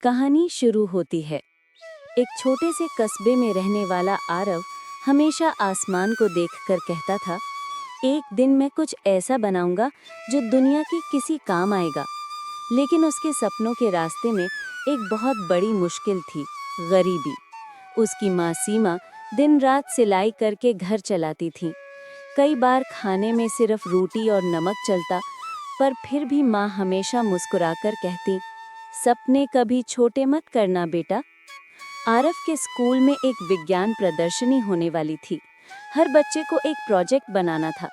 कहानी शुरू होती है। एक छोटे से कस्बे में रहने वाला आरव हमेशा आसमान को देखकर कहता था, एक दिन मैं कुछ ऐसा बनाऊंगा जो दुनिया के किसी काम आएगा। लेकिन उसके सपनों के रास्ते में एक बहुत बड़ी मुश्किल थी, गरीबी। उसकी माँ सीमा दिन रात सिलाई करके घर चलाती थी। कई बार खाने में सिर्फ रोटी और नमक चलता, पर फिर भी माँ हमेशा मुस्कुराकर कहती, सपने कभी छोटे मत करना बेटा। आरव के स्कूल में एक विज्ञान प्रदर्शनी होने वाली थी। हर बच्चे को एक प्रोजेक्ट बनाना था।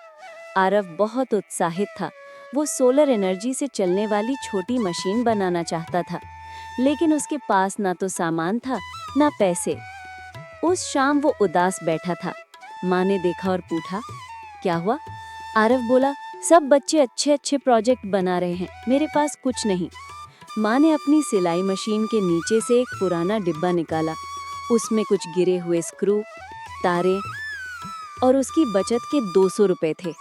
आरव बहुत उत्साहित था। वो सोलर एनर्जी से चलने वाली छोटी मशीन बनाना चाहता था, लेकिन उसके पास ना तो सामान था, ना पैसे। उस शाम वो उदास बैठा था। माँ ने देखा और पूछा, क्या हुआ? आरव बोला, सब बच्चे अच्छे अच्छे प्रोजेक्ट बना रहे हैं, मेरे पास कुछ नहीं। माँ ने अपनी सिलाई मशीन के नीचे से एक पुराना डिब्बा निकाला। उसमें कुछ गिरे हुए स्क्रू, तारे और उसकी बचत के 200 रुपए थे।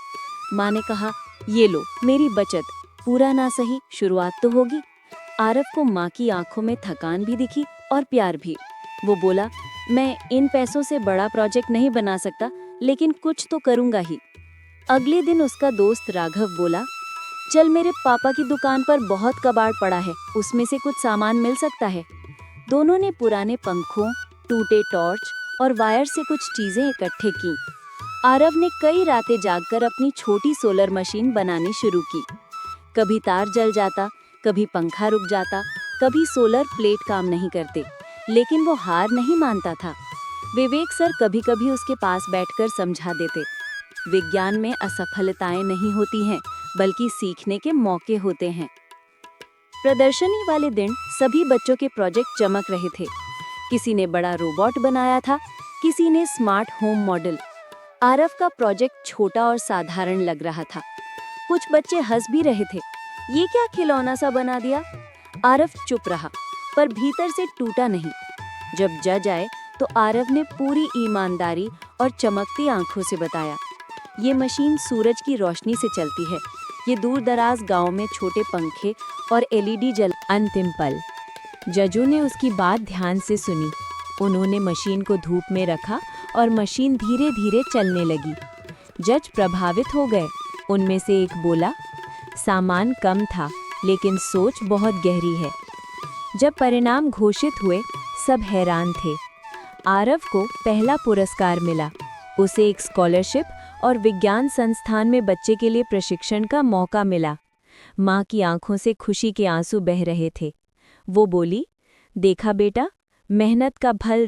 माँ ने कहा, ये लो मेरी बचत, पूरा ना सही, शुरुआत तो होगी। आरव को माँ की आंखों में थकान भी दिखी और प्यार भी। वो बोला, मैं इन पैसों से बड़ा प्रोजेक्ट नहीं बना सकता, लेकिन कुछ तो करूँगा ही। अगले दिन उसका दोस्त राघव बोला, चल मेरे पापा की दुकान पर बहुत कबाड़ पड़ा है, उसमें से कुछ सामान मिल सकता है। दोनों ने पुराने पंखों, टूटे टॉर्च और वायर से कुछ चीजें इकट्ठे की। आरव ने कई रातें जागकर अपनी छोटी सोलर मशीन बनानी शुरू की। कभी तार जल जाता, कभी पंखा रुक जाता, कभी सोलर प्लेट काम नहीं करते, लेकिन वो हार नहीं मानता था। विवेक सर कभी कभी उसके पास बैठकर समझा देते, विज्ञान में असफलताएं नहीं होती हैं, बल्कि सीखने के मौके होते हैं। प्रदर्शनी वाले दिन सभी बच्चों के प्रोजेक्ट चमक रहे थे। किसी ने बड़ा रोबोट बनाया था, किसी ने स्मार्ट होम मॉडल। आरव का प्रोजेक्ट छोटा और साधारण लग रहा था। कुछ बच्चे हंस भी रहे थे, ये क्या खिलौना सा बना दिया। आरव चुप रहा, पर भीतर से टूटा नहीं। जब जज आए तो आरव ने पूरी ईमानदारी और चमकती आंखों से बताया, ये मशीन सूरज की रोशनी से चलती है। ये दूर दराज गांव में छोटे पंखे और एलईडी जल। अंतिम पल। जजों ने उसकी बात ध्यान से सुनी। उन्होंने मशीन को धूप में रखा और मशीन धीरे धीरे चलने लगी। जज प्रभावित हो गए। उनमें से एक बोला, सामान कम था, लेकिन सोच बहुत गहरी है। जब परिणाम घोषित हुए, सब हैरान थे। आरव को पहला पुरस्कार मिला। उसे एक स्कॉलरशिप और विज्ञान संस्थान में बच्चे के लिए प्रशिक्षण का मौका मिला। माँ की आंखों से खुशी के आंसू बह रहे थे। वो बोली, देखा बेटा, मेहनत का फल